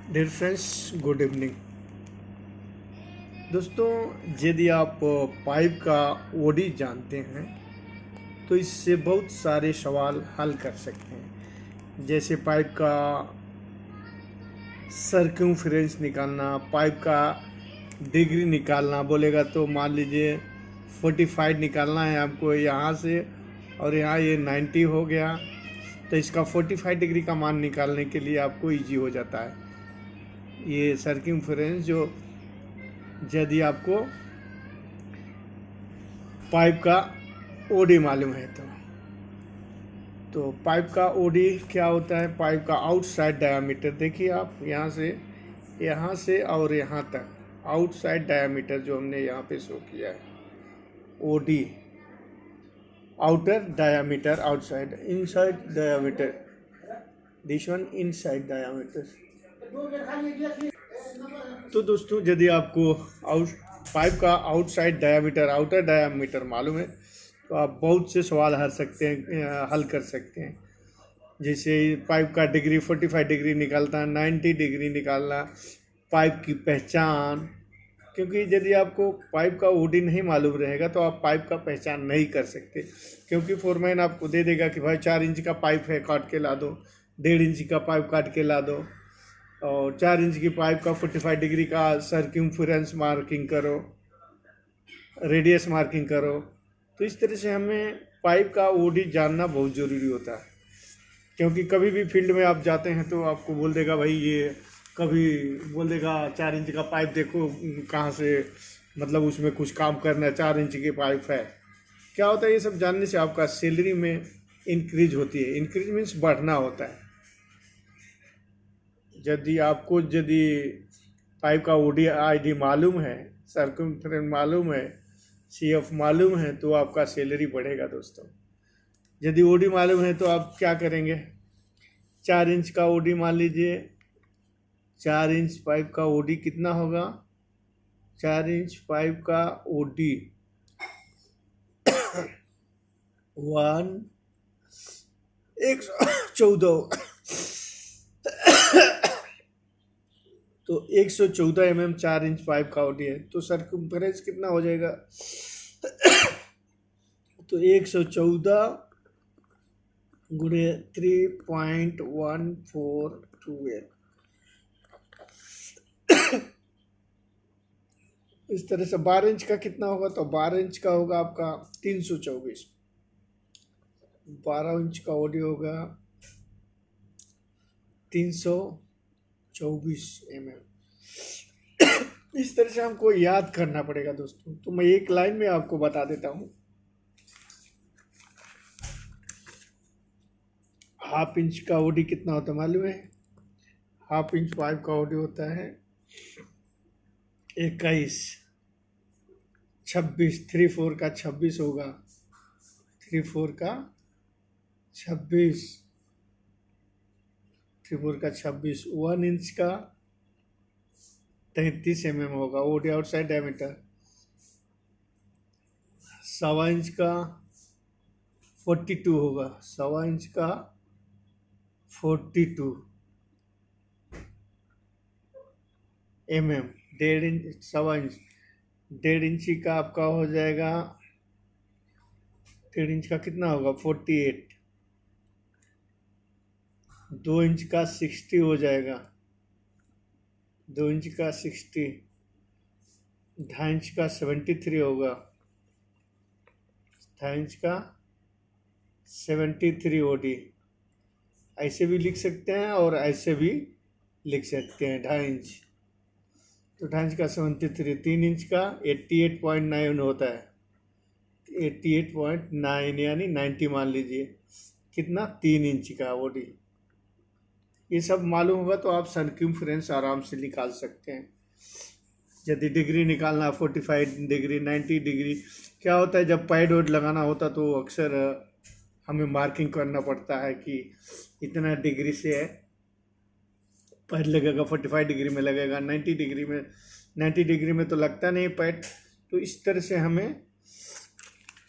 Dear friends, good evening. दोस्तों, यदि आप पाइप का ओडी जानते हैं तो इससे बहुत सारे सवाल हल कर सकते हैं। जैसे पाइप का सर्कम्फ्रेंस निकालना, पाइप का डिग्री निकालना। बोलेगा तो मान लीजिए 45 निकालना है आपको यहाँ से, और यहाँ ये 90 हो गया, तो इसका 45 डिग्री का मान निकालने के लिए आपको इजी हो जाता है ये सर्कम्फ्रेंस। जो यदि आपको पाइप का ओडी मालूम है तो पाइप का ओडी क्या होता है? पाइप का आउटसाइड डायामीटर। देखिए आप यहाँ से और यहाँ तक आउटसाइड डायामीटर जो हमने यहाँ पे शो किया है, OD outer diameter, outside, inside diameter, this one inside diameter. तो दोस्तों, यदि आपको पाइप का आउटसाइड डायामीटर, आउटर डायामीटर मालूम है तो आप बहुत से सवाल हल कर सकते हैं। जैसे पाइप का डिग्री 45 डिग्री निकालता, 90 डिग्री निकालना, पाइप की पहचान। क्योंकि यदि आपको पाइप का ओडी नहीं मालूम रहेगा तो आप पाइप का पहचान नहीं कर सकते। क्योंकि फोरमैन आपको दे देगा कि भाई 4 इंच का पाइप है, काट के ला दो, 1.5 इंच का पाइप काट के ला दो, और 4 इंच की पाइप का 45 डिग्री का सर्कम्फ्रेंस मार्किंग करो, रेडियस मार्किंग करो। तो इस तरह से हमें पाइप का ओडी जानना बहुत ज़रूरी होता है। क्योंकि कभी भी फील्ड में आप जाते हैं तो आपको बोल देगा भाई, ये कभी बोल देगा 4 इंच का पाइप देखो कहाँ से, मतलब उसमें कुछ काम करना है, 4 इंच की पाइप है। क्या होता है, ये सब जानने से आपका सैलरी में इंक्रीज होती है। इंक्रीज मीन्स बढ़ना होता है। यदि पाइप का ओडी आईडी मालूम है, सर्कम्फ्रेंस मालूम है, सीएफ मालूम है, तो आपका सैलरी बढ़ेगा दोस्तों। यदि ओडी मालूम है तो आप क्या करेंगे? 4 इंच का ओडी मान लीजिए, 4 इंच पाइप का ओडी कितना होगा? 4 इंच पाइप का ओडी 114 तो 114 mm 4 इंच पाइप का ओडी है, तो सर्कम्फ्रेंस कितना हो जाएगा? तो 114 गुणे 3.142। इस तरह से 12 इंच का कितना होगा? तो 12 इंच का होगा आपका 324। 12 इंच का ओडी होगा 324 mm। इस तरह से हमको याद करना पड़ेगा दोस्तों। तो मैं एक लाइन में आपको बता देता हूँ। हाफ इंच का ओडी कितना होता है मालूम है? हाफ इंच पाइप का ओडी होता है 21, 26, 3/4 का 26 होगा, 3/4 का 26, 3/4 का 26। 1 इंच का 33 mm होगा ओडी आउटसाइड डायमीटर। 1.25 इंच का 42 होगा, 1.25 इंच का 42 mm। 1.5 इंच, 1.25 इंच, 1.5 इंची का आपका हो जाएगा, 1.5 इंच का कितना होगा? 48। 2 इंच का 60 हो जाएगा, 2 इंच का 60। 2.5 इंच का 73 होगा, 2.5 इंच का 73 ओडी। ऐसे भी लिख सकते हैं और ऐसे भी लिख सकते हैं। 2.5 इंच, तो 2.5 इंच का 73, 3 इंच का 88.9 होता है, 88.9 यानी 90 मान लीजिए। कितना? 3 इंच का ओडी। ये सब मालूम होगा तो आप सर्कम्फ्रेंस आराम से निकाल सकते हैं। यदि डिग्री निकालना, 45 डिग्री, 90 डिग्री। क्या होता है, जब पैड वैड लगाना होता तो अक्सर हमें मार्किंग करना पड़ता है कि इतना डिग्री से है पैड लगेगा, 45 डिग्री में लगेगा, 90 डिग्री में, 90 डिग्री में तो लगता नहीं पैड। तो इस तरह से हमें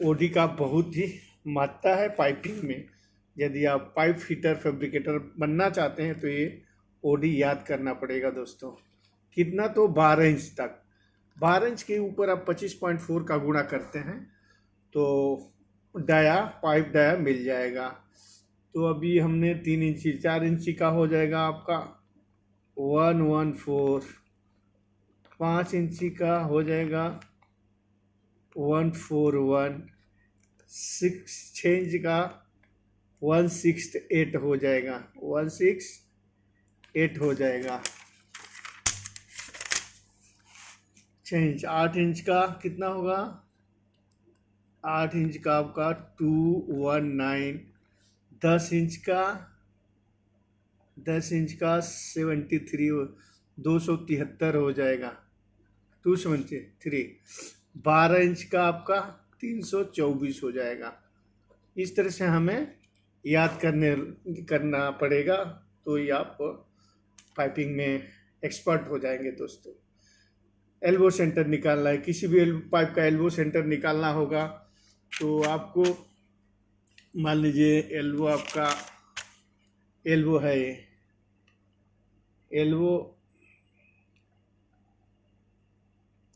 ओडी का बहुत ही महत्ता है पाइपिंग में। यदि आप पाइप फिटर फैब्रिकेटर बनना चाहते हैं तो ये ओडी याद करना पड़ेगा दोस्तों। कितना, तो 12 इंच तक। 12 इंच के ऊपर आप 25.4 का गुणा करते हैं तो पाइप डाया मिल जाएगा। तो अभी हमने 3 इंची 4 इंची का हो जाएगा आपका 114। 5 इंची का हो जाएगा 141। 6 इंच का 168 हो जाएगा, 168 हो जाएगा। 6 इंच। 8 इंच का कितना होगा? 8 इंच का आपका 219। 10 इंच का 73 273 हो जाएगा, 273। 12 इंच का आपका 324 हो जाएगा। इस तरह से हमें याद करना पड़ेगा, तो ये आप पाइपिंग में एक्सपर्ट हो जाएंगे दोस्तों। एल्बो सेंटर निकालना है, किसी भी पाइप का एल्बो सेंटर निकालना होगा तो आपको मान लीजिए एल्बो आपका एल्बो है, ये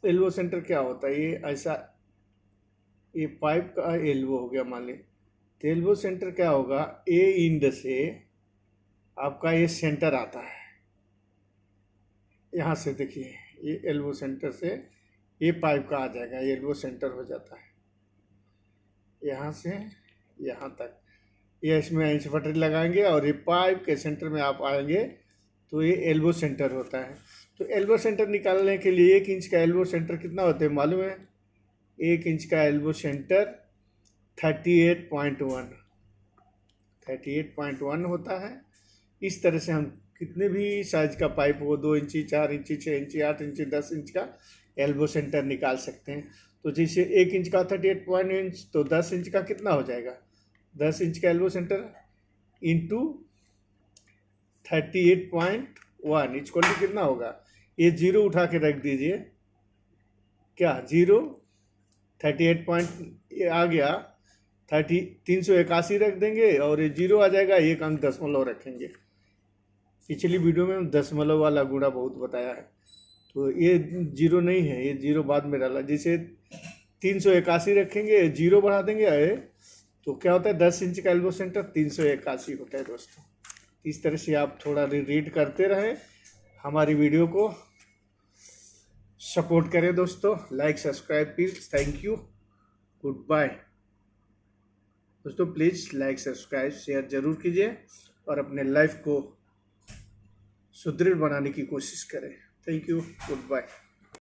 एल्बो सेंटर क्या होता है? ये ऐसा, ये पाइप का एल्बो हो गया मान ली। तो एल्बो सेंटर क्या होगा? ए इंड से आपका ये सेंटर आता है, यहाँ से देखिए, ये एल्बो सेंटर से ये पाइप का आ जाएगा, ये एल्बो सेंटर हो जाता है यहाँ से यहाँ तक। ये इसमें इंच पटरी लगाएंगे और ये पाइप के सेंटर में आप आएंगे तो ये एल्बो सेंटर होता है। तो एल्बो सेंटर निकालने के लिए 1 इंच का एल्बो सेंटर कितना होता है मालूम है? 1 इंच का एल्बो सेंटर 38.1 होता है। इस तरह से हम कितने भी साइज का पाइप हो, 2 इंची 4 इंची 6 इंची 8 इंची 10 इंच का एल्बो सेंटर निकाल सकते हैं। तो जैसे 1 इंच का 38.1 तो 10 इंच का कितना हो जाएगा? 10 इंच का elbow center into 38.1 equal to कितना होगा? ये जीरो उठा के रख दीजिए, क्या जीरो 38 आ गया, 381 रख देंगे और ये जीरो आ जाएगा, 1 अंक दशमलव रखेंगे। पिछली वीडियो में हम दशमलव वाला गुणा बहुत बताया है, तो ये जीरो नहीं है, ये जीरो बाद में डाला। जैसे 381 रखेंगे, जीरो बढ़ा देंगे तो क्या होता है? 10 इंच का एल्बो सेंटर 381 होता है दोस्तों। इस तरह से आप थोड़ा रीड करते रहें, हमारी वीडियो को सपोर्ट करें दोस्तों। Like subscribe please. Thank you, good bye दोस्तों। प्लीज़ लाइक सब्सक्राइब शेयर ज़रूर कीजिए और अपने लाइफ को सुदृढ़ बनाने की कोशिश करें। Thank you, good bye.